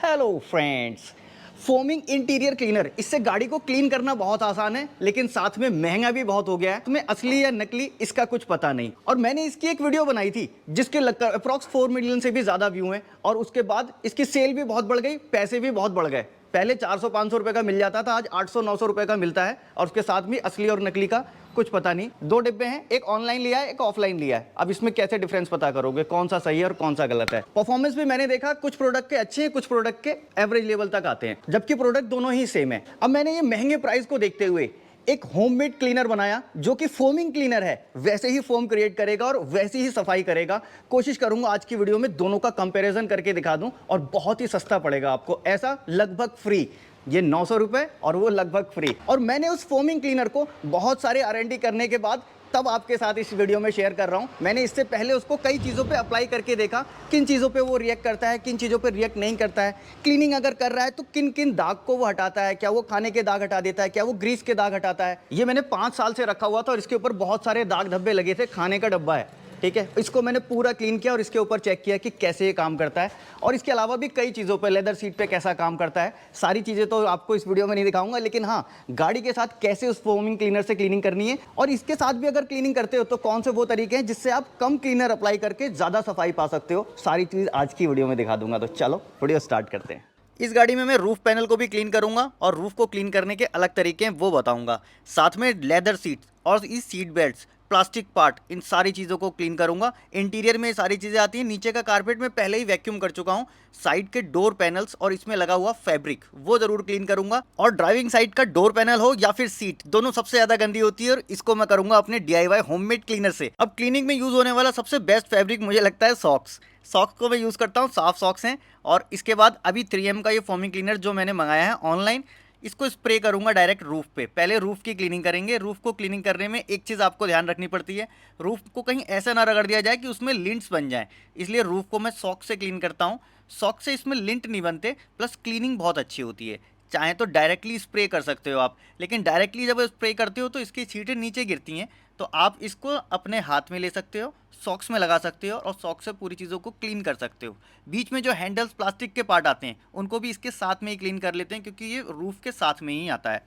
Hello friends. Foaming interior cleaner, इससे गाड़ी को क्लीन करना बहुत आसान है, लेकिन साथ में महंगा भी बहुत हो गया है। तुम्हें असली या नकली इसका कुछ पता नहीं। और मैंने इसकी एक वीडियो बनाई थी जिसके लगकर अप्रॉक्स 4 मिलियन से भी ज्यादा व्यू हैं, और उसके बाद इसकी सेल भी बहुत बढ़ गई, पैसे भी बहुत बढ़ गए। पहले 400-500 रुपए का मिल जाता था, आज 800-900 रुपए का मिलता है, और उसके साथ भी असली और नकली का कुछ पता नहीं। दो डिब्बे हैं, एक ऑनलाइन लिया है, एक ऑफलाइन लिया है। अब इसमें कैसे डिफरेंस पता करोगे, कौन सा सही है और कौन सा गलत है। परफॉर्मेंस भी मैंने देखा, कुछ प्रोडक्ट के अच्छे हैं, कुछ प्रोडक्ट के एवरेज लेवल तक आते हैं, जबकि प्रोडक्ट दोनों ही सेम है। अब मैंने ये महंगे प्राइस को देखते हुए एक होममेड क्लीनर बनाया जो कि फोमिंग क्लीनर है, वैसे ही फोम क्रिएट करेगा और वैसी ही सफाई करेगा। कोशिश करूंगा आज की वीडियो में दोनों का कंपैरिजन करके दिखा दूं, और बहुत ही सस्ता पड़ेगा आपको, ऐसा लगभग फ्री। ये 900 रुपए और वो लगभग फ्री। और मैंने उस फोमिंग क्लीनर को बहुत सारे R&D करने के बाद तब आपके साथ इस वीडियो में शेयर कर रहा हूं। मैंने इससे पहले उसको कई चीज़ों पे अप्लाई करके देखा, किन चीज़ों पे वो रिएक्ट करता है, किन चीज़ों पे रिएक्ट नहीं करता है। क्लीनिंग अगर कर रहा है तो किन किन दाग को वो हटाता है, क्या वो खाने के दाग हटा देता है, क्या वो ग्रीस के दाग हटाता है। ये मैंने 5 साल से रखा हुआ था और इसके ऊपर बहुत सारे दाग धब्बे लगे थे। खाने का डब्बा है, ठीक है। इसको मैंने पूरा क्लीन किया और इसके ऊपर चेक किया कि कैसे ये काम करता है, और इसके अलावा भी कई चीज़ों पे, लेदर सीट पे कैसा काम करता है। सारी चीज़ें तो आपको इस वीडियो में नहीं दिखाऊंगा, लेकिन हाँ, गाड़ी के साथ कैसे उस फोमिंग क्लीनर से क्लीनिंग करनी है, और इसके साथ भी अगर क्लीनिंग करते हो तो कौन से वो तरीके हैं जिससे आप कम क्लीनर अप्लाई करके ज़्यादा सफाई पा सकते हो। सारी चीज़ आज की वीडियो में दिखा दूंगा, तो चलो वीडियो स्टार्ट करते हैं। इस गाड़ी में मैं रूफ पैनल को भी क्लीन करूंगा, और रूफ को क्लीन करने के अलग तरीके हैं वो बताऊंगा। साथ में लेदर सीट और इस सीट बेल्ट्स, प्लास्टिक पार्ट, इन सारी चीज़ों को क्लीन करूंगा। इंटीरियर में ये सारी चीज़ें आती हैं। नीचे का कारपेट मैं पहले ही वैक्यूम कर चुका हूं। साइड के डोर पैनल्स और इसमें लगा हुआ फैब्रिक वो जरूर क्लीन करूंगा। और ड्राइविंग साइड का डोर पैनल हो या फिर सीट, दोनों सबसे ज़्यादा गंदी होती है, और इसको मैं करूंगा अपने DIY होममेड क्लीनर से। अब क्लीनिंग में यूज़ होने वाला सबसे बेस्ट फैब्रिक मुझे लगता है सॉक्स। सॉक्स को मैं यूज़ करता हूँ, साफ सॉक्स हैं। और इसके बाद अभी 3M का ये फोमिंग क्लीनर जो मैंने मंगाया है ऑनलाइन, इसको स्प्रे करूंगा डायरेक्ट रूफ पे। पहले रूफ की क्लीनिंग करेंगे। रूफ को क्लीनिंग करने में एक चीज़ आपको ध्यान रखनी पड़ती है, रूफ को कहीं ऐसा ना रगड़ दिया जाए कि उसमें लिंट्स बन जाए, इसलिए रूफ को मैं सॉक से क्लीन करता हूँ। सॉक से इसमें लिंट नहीं बनते, प्लस क्लीनिंग बहुत अच्छी होती है। चाहे तो डायरेक्टली स्प्रे कर सकते हो आप, लेकिन डायरेक्टली जब स्प्रे करते हो तो इसकी छींटें नीचे गिरती हैं, तो आप इसको अपने हाथ में ले सकते हो, सॉक्स में लगा सकते हो, और सॉक्स से पूरी चीज़ों को क्लीन कर सकते हो। बीच में जो हैंडल्स प्लास्टिक के पार्ट आते हैं उनको भी इसके साथ में ही क्लीन कर लेते हैं, क्योंकि ये रूफ के साथ में ही आता है।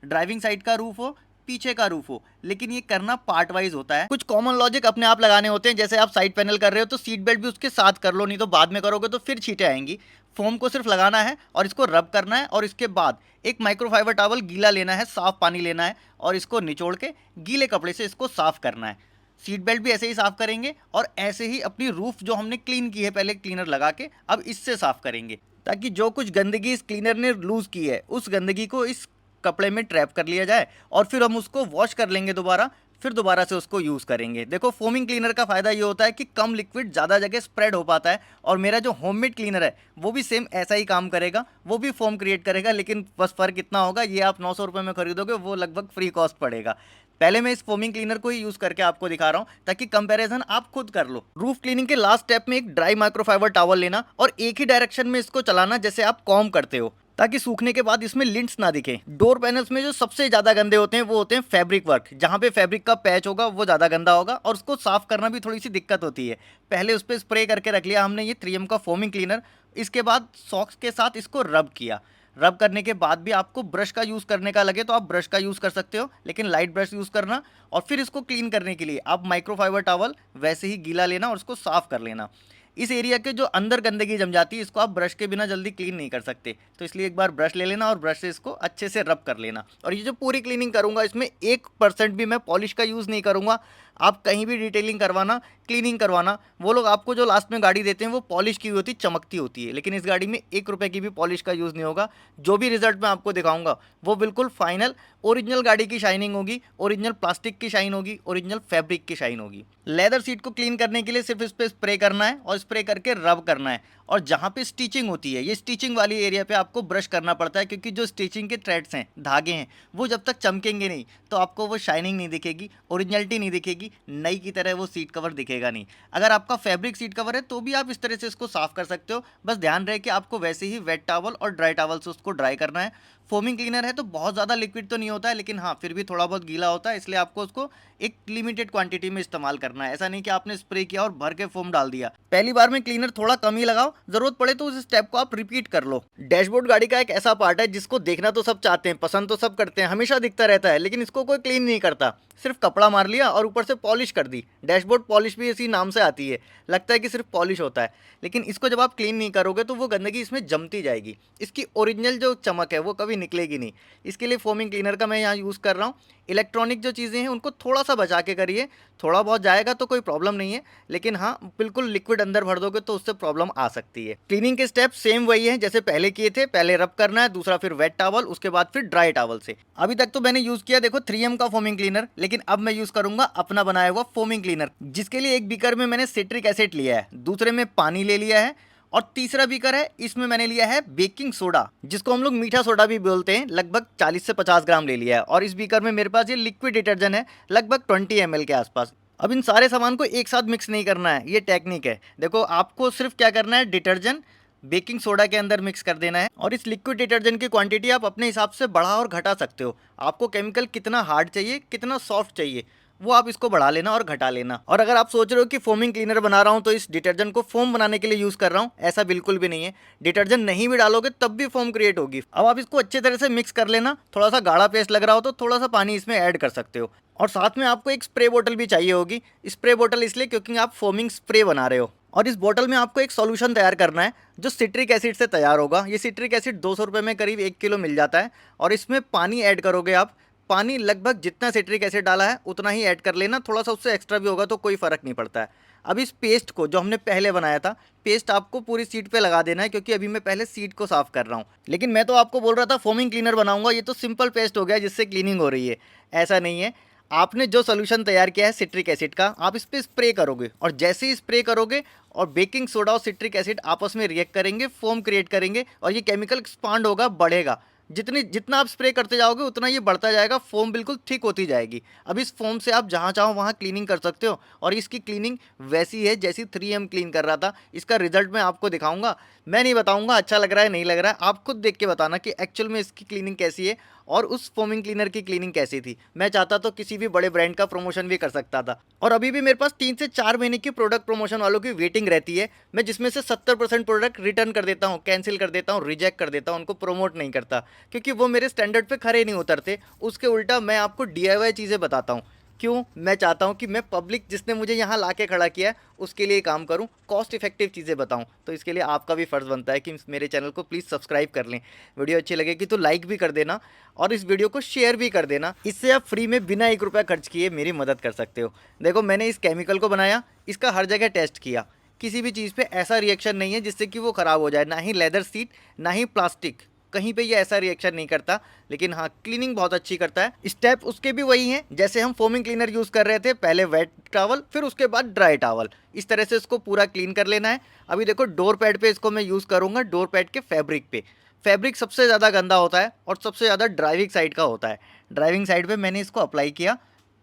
ड्राइविंग साइड का रूफ हो, पीछे का रूफ हो, लेकिन ये करना पार्ट वाइज होता है। कुछ कॉमन लॉजिक अपने आप लगाने होते हैं, जैसे आप साइड पैनल कर रहे हो तो सीट बेल्ट भी उसके साथ कर लो, नहीं तो बाद में करोगे तो फिर छींटे आएंगी। फोम को सिर्फ लगाना है और इसको रब करना है, और इसके बाद एक माइक्रोफाइबर टॉवल गीला लेना है, साफ पानी लेना है, और इसको निचोड़ के गीले कपड़े से इसको साफ करना है। सीट बेल्ट भी ऐसे ही साफ करेंगे, और ऐसे ही अपनी रूफ जो हमने क्लीन की है पहले क्लीनर लगा के, अब इससे साफ करेंगे, ताकि जो कुछ गंदगी इस क्लीनर ने लूज की है उस गंदगी को इस कपड़े में ट्रैप कर लिया जाए, और फिर हम उसको वॉश कर लेंगे दोबारा, फिर दोबारा से उसको यूज़ करेंगे। देखो, फोमिंग क्लीनर का फ़ायदा ये होता है कि कम लिक्विड ज़्यादा जगह स्प्रेड हो पाता है, और मेरा जो होममेड क्लीनर है वो भी सेम ऐसा ही काम करेगा, वो भी फोम क्रिएट करेगा, लेकिन बस फ़र्क इतना होगा, ये आप 900 रुपये में खरीदोगे, वो लगभग फ्री कॉस्ट पड़ेगा। पहले मैं इस फोमिंग क्लीनर को ही यूज़ करके आपको दिखा रहा हूँ, ताकि कंपैरिजन आप खुद कर लो। रूफ क्लीनिंग के लास्ट स्टेप में एक ड्राई माइक्रोफाइबर टॉवल लेना और एक ही डायरेक्शन में इसको चलाना जैसे आप कॉम्ब करते हो, ताकि सूखने के बाद इसमें लिंट्स ना दिखे। डोर पैनल्स में जो सबसे ज़्यादा गंदे होते हैं वो होते हैं फैब्रिक वर्क। जहाँ पे फैब्रिक का पैच होगा वो ज़्यादा गंदा होगा, और उसको साफ करना भी थोड़ी सी दिक्कत होती है। पहले उस पर स्प्रे करके रख लिया हमने ये 3M का फोमिंग क्लीनर, इसके बाद सॉक्स के साथ इसको रब किया। रब करने के बाद भी आपको ब्रश का यूज़ करने का लगे तो आप ब्रश का यूज़ कर सकते हो, लेकिन लाइट ब्रश यूज़ करना। और फिर इसको क्लीन करने के लिए आप माइक्रोफाइबर टॉवल वैसे ही गीला लेना और उसको साफ़ कर लेना। इस एरिया के जो अंदर गंदगी जम जाती है इसको आप ब्रश के बिना जल्दी क्लीन नहीं कर सकते, तो इसलिए एक बार ब्रश ले लेना और ब्रश से इसको अच्छे से रब कर लेना। और ये जो पूरी क्लीनिंग करूँगा इसमें 1% भी मैं पॉलिश का यूज़ नहीं करूँगा। आप कहीं भी डिटेलिंग करवाना, क्लीनिंग करवाना, वो लोग आपको जो लास्ट में गाड़ी देते हैं वो पॉलिश की हुई होती, चमकती होती है, लेकिन इस गाड़ी में 1 रुपये की भी पॉलिश का यूज़ नहीं होगा। जो भी रिजल्ट मैं आपको दिखाऊंगा वो बिल्कुल फाइनल ओरिजिनल गाड़ी की शाइनिंग होगी, ओरिजिनल प्लास्टिक की शाइन होगी, ओरिजिनल फैब्रिक की शाइन होगी। लेदर सीट को क्लीन करने के लिए सिर्फ इस पर स्प्रे करना है और स्प्रे करके रब करना है। और जहाँ पे स्टिचिंग होती है, ये स्टिचिंग वाली एरिया पे आपको ब्रश करना पड़ता है, क्योंकि जो स्टिचिंग के थ्रेड्स हैं, धागे हैं, वो जब तक चमकेंगे नहीं तो आपको वो शाइनिंग नहीं दिखेगी, ओरिजिनलिटी नहीं दिखेगी, नई की तरह वो सीट कवर दिखेगा नहीं। अगर आपका फैब्रिक सीट कवर है तो भी आप इस तरह से इसको साफ कर सकते हो, बस ध्यान रहे कि आपको वैसे ही वेट टॉवल और ड्राई टॉवल से उसको ड्राई करना है। फोमिंग क्लीनर है तो बहुत ज़्यादा लिक्विड तो नहीं होता है, लेकिन हाँ फिर भी थोड़ा बहुत गीला होता है, इसलिए आपको उसको एक लिमिटेड क्वांटिटी में इस्तेमाल करना है। ऐसा नहीं कि आपने स्प्रे किया और भर के फोम डाल दिया। पहली बार में क्लीनर थोड़ा कम ही लगाओ, जरूरत पड़े तो उस स्टेप को आप रिपीट कर लो। डैशबोर्ड गाड़ी का एक ऐसा पार्ट है जिसको देखना तो सब चाहते हैं, पसंद तो सब करते हैं, हमेशा दिखता रहता है, लेकिन इसको कोई क्लीन नहीं करता। सिर्फ कपड़ा मार लिया और ऊपर से पॉलिश कर दी। डैशबोर्ड पॉलिश भी इसी नाम से आती है, लगता है कि सिर्फ पॉलिश होता है, लेकिन इसको जब आप क्लीन नहीं करोगे तो वो गंदगी इसमें जमती जाएगी। इसकी ओरिजिनल जो चमक है वो कभी निकलेगी नहीं। इसके लिए फोमिंग क्लीनर का मैं यहाँ यूज़ कर रहा हूँ। इलेक्ट्रॉनिक जो चीज़ें हैं उनको थोड़ा सा बचा के करिए, थोड़ा बहुत जाएगा तो कोई प्रॉब्लम नहीं है, लेकिन हाँ बिल्कुल लिक्विड अंदर भर दोगे तो उससे प्रॉब्लम आ सकती है। क्लीनिंग के स्टेप सेम वही है जैसे पहले किए थे, पहले रब करना है, दूसरा फिर वेट टॉवल, उसके बाद फिर ड्राई टॉवल से। अभी तक तो मैंने यूज़ किया देखो 3M का फोमिंग क्लीनर, लेकिन अब मैं यूज़ करूंगा अपना बनाया हुआ फोमिंग क्लीनर, जिसके लिए एक बीकर में मैंने सिट्रिक एसिड लिया है, दूसरे में पानी ले लिया है, और तीसरा बीकर है इसमें मैंने लिया है बेकिंग सोडा, जिसको हम लोग मीठा सोडा भी बोलते हैं। लगभग 40 से 50 ग्राम ले लिया है, और इस बीकर में मेरे पास ये लिक्विड डिटर्जेंट है लगभग 20 ml के आसपास। अब इन सारे सामान को एक साथ मिक्स नहीं करना है, ये टेक्निक है। देखो आपको सिर्फ क्या करना है, डिटर्जेंट बेकिंग सोडा के अंदर मिक्स कर देना है, और इस लिक्विड डिटर्जेंट की क्वांटिटी आप अपने हिसाब से बढ़ा और घटा सकते हो। आपको केमिकल कितना हार्ड चाहिए, कितना सॉफ्ट चाहिए, वो आप इसको बढ़ा लेना और घटा लेना। और अगर आप सोच रहे हो कि फोमिंग क्लीनर बना रहा हूँ तो इस डिटर्जेंट को फोम बनाने के लिए यूज़ कर रहा हूँ, ऐसा बिल्कुल भी नहीं है। डिटर्जेंट नहीं भी डालोगे तब भी फोम क्रिएट होगी। अब आप इसको अच्छे तरह से मिक्स कर लेना। थोड़ा सा गाढ़ा पेस्ट लग रहा हो तो थोड़ा सा पानी इसमें ऐड कर सकते हो, और साथ में आपको एक स्प्रे बोतल भी चाहिए होगी। स्प्रे बोतल इसलिए क्योंकि आप फोमिंग स्प्रे बना रहे हो, और इस बोतल में आपको एक सॉल्यूशन तैयार करना है जो सिट्रिक एसिड से तैयार होगा। ये सिट्रिक एसिड 200 रुपये में करीब 1 किलो मिल जाता है, और इसमें पानी ऐड करोगे आप। पानी लगभग जितना सिट्रिक एसिड डाला है उतना ही ऐड कर लेना, थोड़ा सा उससे एक्स्ट्रा भी होगा तो कोई फ़र्क नहीं पड़ता है। अब इस पेस्ट को जो हमने पहले बनाया था, पेस्ट आपको पूरी सीट पे लगा देना है, क्योंकि अभी मैं पहले सीट को साफ़ कर रहा हूँ। लेकिन मैं तो आपको बोल रहा था फोमिंग क्लीनर बनाऊंगा, ये तो सिंपल पेस्ट हो गया जिससे क्लीनिंग हो रही है। ऐसा नहीं है, आपने जो सोल्यूशन तैयार किया है सिट्रिक एसिड का, आप इस पर स्प्रे करोगे, और जैसे ही स्प्रे करोगे और बेकिंग सोडा और सिट्रिक एसिड आपस में रिएक्ट करेंगे, फोम क्रिएट करेंगे, और ये केमिकल एक्सपांड होगा, बढ़ेगा। जितना आप स्प्रे करते जाओगे उतना ये बढ़ता जाएगा, फोम बिल्कुल थिक होती जाएगी। अब इस फोम से आप जहाँ चाहो वहाँ क्लीनिंग कर सकते हो, और इसकी क्लीनिंग वैसी है जैसी 3M क्लीन कर रहा था। इसका रिजल्ट मैं आपको दिखाऊंगा, मैं नहीं बताऊंगा अच्छा लग रहा है नहीं लग रहा है, आप खुद देख के बताना कि एक्चुअल में इसकी क्लीनिंग कैसी है और उस फोमिंग क्लीनर की क्लीनिंग कैसी थी। मैं चाहता तो किसी भी बड़े ब्रांड का प्रमोशन भी कर सकता था, और अभी भी मेरे पास 3 से 4 महीने की प्रोडक्ट प्रमोशन वालों की वेटिंग रहती है। मैं जिसमें से 70% प्रोडक्ट रिटर्न कर देता हूँ, कैंसिल कर देता हूँ, रिजेक्ट कर देता हूँ, उनको प्रमोट नहीं करता, क्योंकि वो मेरे स्टैंडर्ड पे खरे नहीं उतरते। उसके उल्टा मैं आपको DIY चीज़ें बताता हूँ। क्यों? मैं चाहता हूँ कि मैं पब्लिक जिसने मुझे यहाँ ला के खड़ा किया है उसके लिए काम करूँ, कॉस्ट इफेक्टिव चीज़ें बताऊँ। तो इसके लिए आपका भी फ़र्ज़ बनता है कि मेरे चैनल को प्लीज़ सब्सक्राइब कर लें। वीडियो अच्छी लगेगी तो लाइक भी कर देना, और इस वीडियो को शेयर भी कर देना। इससे आप फ्री में बिना 1 रुपया खर्च किए मेरी मदद कर सकते हो। देखो मैंने इस केमिकल को बनाया, इसका हर जगह टेस्ट किया, किसी भी चीज़ पे ऐसा रिएक्शन नहीं है जिससे कि वो ख़राब हो जाए, ना ही लेदर सीट ना ही प्लास्टिक, कहीं पे ये ऐसा रिएक्शन नहीं करता। लेकिन हाँ क्लीनिंग बहुत अच्छी करता है। स्टेप उसके भी वही हैं जैसे हम फोमिंग क्लीनर यूज़ कर रहे थे, पहले वेट टॉवल फिर उसके बाद ड्राई टॉवल, इस तरह से इसको पूरा क्लीन कर लेना है। अभी देखो डोर पैड पे इसको मैं यूज़ करूँगा, डोर पैड के फैब्रिक पे। फैब्रिक सबसे ज़्यादा गंदा होता है और सबसे ज़्यादा ड्राइविंग साइड का होता है। ड्राइविंग साइड पे मैंने इसको अप्लाई किया,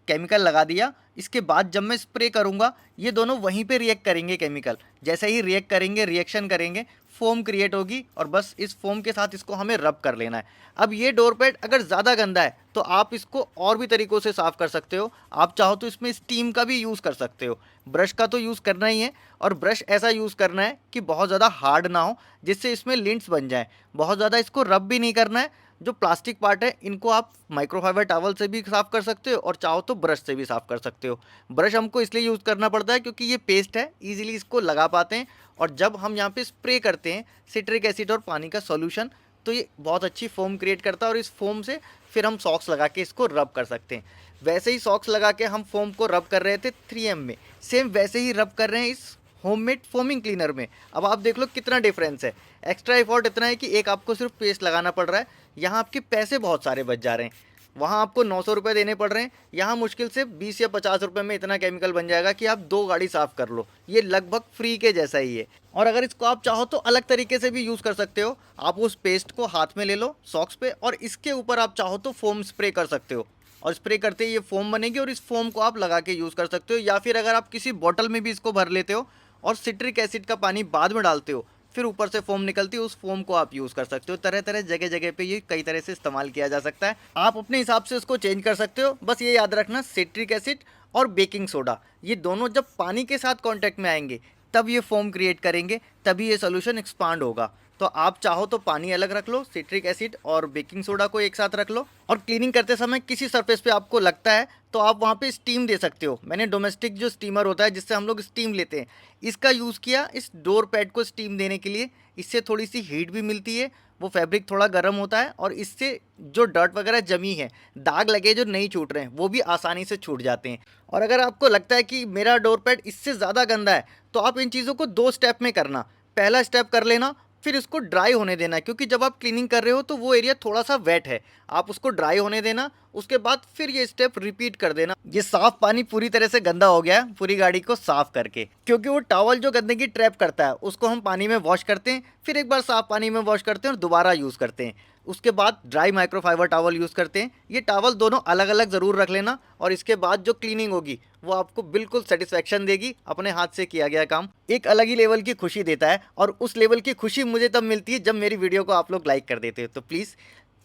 केमिकल लगा दिया। इसके बाद जब मैं स्प्रे करूँगा ये दोनों वहीं पे रिएक्ट करेंगे केमिकल, जैसे ही रिएक्ट करेंगे, रिएक्शन करेंगे, फोम क्रिएट होगी, और बस इस फोम के साथ इसको हमें रब कर लेना है। अब ये डोर पैड अगर ज़्यादा गंदा है तो आप इसको और भी तरीक़ों से साफ़ कर सकते हो। आप चाहो तो इसमें स्टीम का भी यूज़ कर सकते हो, ब्रश का तो यूज़ करना ही है, और ब्रश ऐसा यूज़ करना है कि बहुत ज़्यादा हार्ड ना हो जिससे इसमें लिंट्स बन जाएँ। बहुत ज़्यादा इसको रब भी नहीं करना है। जो प्लास्टिक पार्ट है इनको आप माइक्रोफाइबर टॉवल से भी साफ़ कर सकते हो, और चाहो तो ब्रश से भी साफ़ कर सकते हो। ब्रश हमको इसलिए यूज़ करना पड़ता है क्योंकि ये पेस्ट है, ईजिली इसको लगा पाते हैं, और जब हम यहाँ पे स्प्रे करते हैं सिट्रिक एसिड और पानी का सॉल्यूशन तो ये बहुत अच्छी फोम क्रिएट करता है, और इस फोम से फिर हम सॉक्स लगा के इसको रब कर सकते हैं। वैसे ही सॉक्स लगा के हम फोम को रब कर रहे थे 3M में, सेम वैसे ही रब कर रहे हैं इस होममेड फोमिंग क्लीनर में। अब आप देख लो कितना डिफरेंस है। एक्स्ट्रा एफर्ट इतना है कि एक आपको सिर्फ पेस्ट लगाना पड़ रहा है, यहाँ आपके पैसे बहुत सारे बच जा रहे हैं। वहाँ आपको 900 रुपये देने पड़ रहे हैं, यहाँ मुश्किल से 20 या 50 रुपये में इतना केमिकल बन जाएगा कि आप 2 गाड़ी साफ़ कर लो। ये लगभग फ्री के जैसा ही है। और अगर इसको आप चाहो तो अलग तरीके से भी यूज़ कर सकते हो। आप उस पेस्ट को हाथ में ले लो सॉक्स पे, और इसके ऊपर आप चाहो तो फोम स्प्रे कर सकते हो, और स्प्रे करते ही ये फोम बनेगी, और इस फोम को आप लगा के यूज़ कर सकते हो। या फिर अगर आप किसी बॉटल में भी इसको भर लेते हो और सिट्रिक एसिड का पानी बाद में डालते हो, फिर ऊपर से फोम निकलती है, उस फोम को आप यूज़ कर सकते हो। तरह तरह जगह जगह पे ये कई तरह से इस्तेमाल किया जा सकता है, आप अपने हिसाब से इसको चेंज कर सकते हो। बस ये याद रखना, सिट्रिक एसिड और बेकिंग सोडा ये दोनों जब पानी के साथ कांटेक्ट में आएंगे तब ये फोम क्रिएट करेंगे, तभी ये सोल्यूशन एक्सपांड होगा। तो आप चाहो तो पानी अलग रख लो, सिट्रिक एसिड और बेकिंग सोडा को एक साथ रख लो, और क्लीनिंग करते समय किसी सरफेस पे आपको लगता है तो आप वहाँ पे स्टीम दे सकते हो। मैंने डोमेस्टिक जो स्टीमर होता है जिससे हम लोग स्टीम लेते हैं, इसका यूज़ किया इस डोर पैड को स्टीम देने के लिए। इससे थोड़ी सी हीट भी मिलती है, वो फैब्रिक थोड़ा गर्म होता है, और इससे जो डर्ट वगैरह जमी है, दाग लगे जो नहीं छूट रहे हैं, वो भी आसानी से छूट जाते हैं। और अगर आपको लगता है कि मेरा डोर पैड इससे ज़्यादा गंदा है, तो आप इन चीज़ों को 2 स्टेप में करना। पहला स्टेप कर लेना, फिर इसको ड्राई होने देना, क्योंकि जब आप क्लीनिंग कर रहे हो तो वो एरिया थोड़ा सा वेट है, आप उसको ड्राई होने देना। उसके बाद फिर ये स्टेप रिपीट कर देना। ये साफ पानी पूरी तरह से गंदा हो गया है पूरी गाड़ी को साफ करके, क्योंकि वो टॉवल जो गंदगी ट्रैप करता है उसको हम पानी में वॉश करते हैं, फिर एक बार साफ पानी में वॉश करते हैं और दोबारा यूज़ करते हैं। उसके बाद ड्राई माइक्रोफाइबर टॉवल यूज़ करते हैं। ये टॉवल दोनों अलग अलग ज़रूर रख लेना, और इसके बाद जो क्लीनिंग होगी वो आपको बिल्कुल सेटिस्फेक्शन देगी। अपने हाथ से किया गया काम एक अलग ही लेवल की खुशी देता है, और उस लेवल की खुशी मुझे तब मिलती है जब मेरी वीडियो को आप लोग लाइक कर देते हो। तो प्लीज़,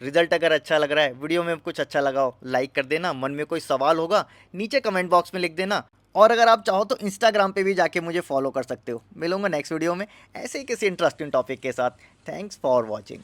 रिजल्ट अगर अच्छा लग रहा है, वीडियो में कुछ अच्छा लगा हो, लाइक कर देना। मन में कोई सवाल होगा नीचे कमेंट बॉक्स में लिख देना, और अगर आप चाहो तो इंस्टाग्राम पे भी जाके मुझे फॉलो कर सकते हो। मिलूंगा नेक्स्ट वीडियो में ऐसे ही किसी इंटरेस्टिंग टॉपिक के साथ। Thanks for watching.